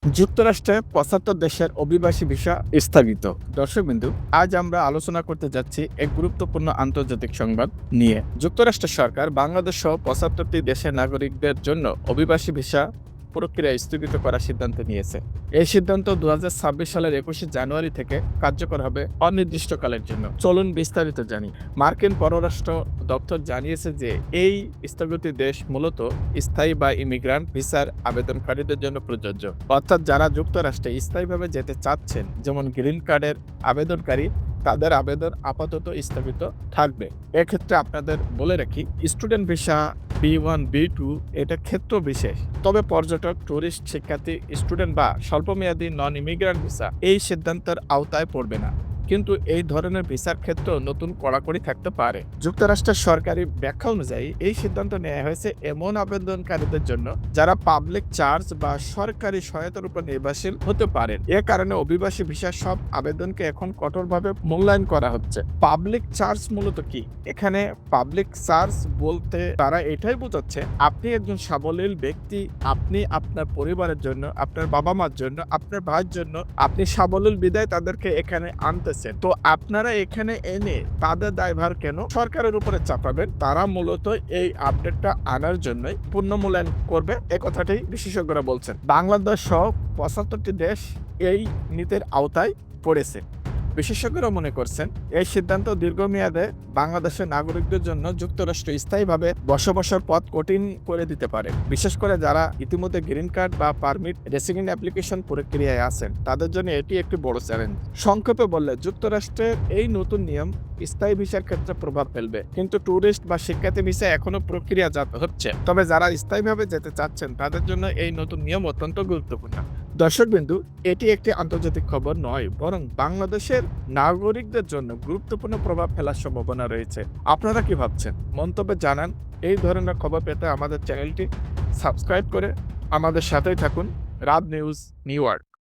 যুক্তরাষ্ট্রে ৭৫ দেশের অভিবাসী ভিসা স্থগিত। দর্শকবিন্দু, আজ আমরা আলোচনা করতে যাচ্ছি এক গুরুত্বপূর্ণ আন্তর্জাতিক সংবাদ নিয়ে। যুক্তরাষ্ট্র সরকার বাংলাদেশ সহ ৭৫টি দেশের নাগরিকদের জন্য অভিবাসী ভিসা প্রক্রিয়া স্থগিত করার সিদ্ধান্ত নিয়েছে। এই সিদ্ধান্ত ২০২৬ সালের ২১শে জানুয়ারি থেকে কার্যকর হবে অনির্দিষ্টকালের জন্য। চলুন বিস্তারিত জানি। মার্কিন পররাষ্ট্র দপ্তর জানিয়েছে যে এই স্থগিত দেশ মূলত স্থায়ী বা ইমিগ্রান্ট ভিসার আবেদনকারীদের জন্য প্রযোজ্য। অর্থাৎ যারা যুক্তরাষ্ট্রে স্থায়ীভাবে যেতে চাচ্ছেন, যেমন গ্রিন কার্ডের আবেদনকারী, তাদের আবেদন আপাতত স্থগিত থাকবে। এক্ষেত্রে আপনাদের বলে রাখি, স্টুডেন্ট ভিসা B1 B2 এটা ক্ষেত্র বিশেষ। তবে পর্যটক, টুরিস্ট, শিক্ষার্থী, স্টুডেন্ট বা স্বল্পমেয়াদী নন ইমিগ্রান্ট ভিসা এই সিদ্ধান্তের আওতায় পড়বে না। কিন্তু এই ধরনের ভিসার ক্ষেত্রেও নতুন কড়াকড়ি থাকতে পারে। যুক্তরাষ্ট্রের সরকারি ব্যাখ্যা অনুযায়ী এই সিদ্ধান্ত নেওয়া হয়েছে এমন আবেদনকারীদের জন্য যারা পাবলিক চার্জ বা সরকারি সহায়তার উপর নির্ভরশীল হতে পারেন। এ কারণে অভিবাসী ভিসার সব আবেদনকে এখন কঠোরভাবে মূল্যায়ন করা হচ্ছে। পাবলিক চার্জ মূলত কি? এখানে পাবলিক চার্জ বলতে তারা এটাই বোঝাচ্ছে, আপনি একজন সাবলীল ব্যক্তি, আপনি আপনার পরিবারের জন্য, আপনার বাবা মার জন্য, আপনার ভাইয়ের জন্য আপনি সাবলীল বিদায় তাদেরকে এখানে আনতেছেন। তো আপনারা এখানে এনে তাদের দায়ভার কেন সরকারের উপরে চাপাবেন? তারা মূলত এই আপডেটটা আনার জন্যই পূর্ণ মূল্যায়ন করবে, এ কথাটাই বিশেষজ্ঞরা বলছেন। বাংলাদেশ সহ ৭৫টি দেশ এই নীতির আওতায় পড়েছে। বিশেষজ্ঞরা মনে করছেন এই সিদ্ধান্ত দীর্ঘমেয়াদে বাংলাদেশের নাগরিকদের জন্য যুক্তরাষ্ট্রে স্থায়ীভাবে বসবাসের পথ কঠিন করে দিতে পারে। বিশেষ করে যারা ইতিমধ্যে গ্রিন কার্ড বা পারমিট রেসিডেন্ট অ্যাপ্লিকেশন প্রক্রিয়ায় আছেন, তাদের জন্য এটি একটি বড় চ্যালেঞ্জ। সংক্ষেপে বললে, যুক্তরাষ্ট্রের এই নতুন নিয়ম স্থায়ী ভিসার ক্ষেত্রে প্রভাব ফেলবে, কিন্তু ট্যুরিস্ট বা শিক্ষার্থী ভিসা এখনো প্রক্রিয়াজাত হচ্ছে। তবে যারা স্থায়ীভাবে যেতে চাচ্ছেন, তাদের জন্য এই নতুন নিয়ম অত্যন্ত গুরুত্বপূর্ণ। দর্শকবিন্দু, এটি একটি আন্তর্জাতিক খবর নয়, বরং বাংলাদেশের নাগরিকদের জন্য গুরুত্বপূর্ণ প্রভাব ফেলার সম্ভাবনা রয়েছে। আপনারা কি ভাবছেন? মন্তব্যে জানান। এই ধরনের খবর পেতে আমাদের চ্যানেলটি সাবস্ক্রাইব করে আমাদের সাথেই থাকুন। রাত নিউজ, নিউ ইয়র্ক।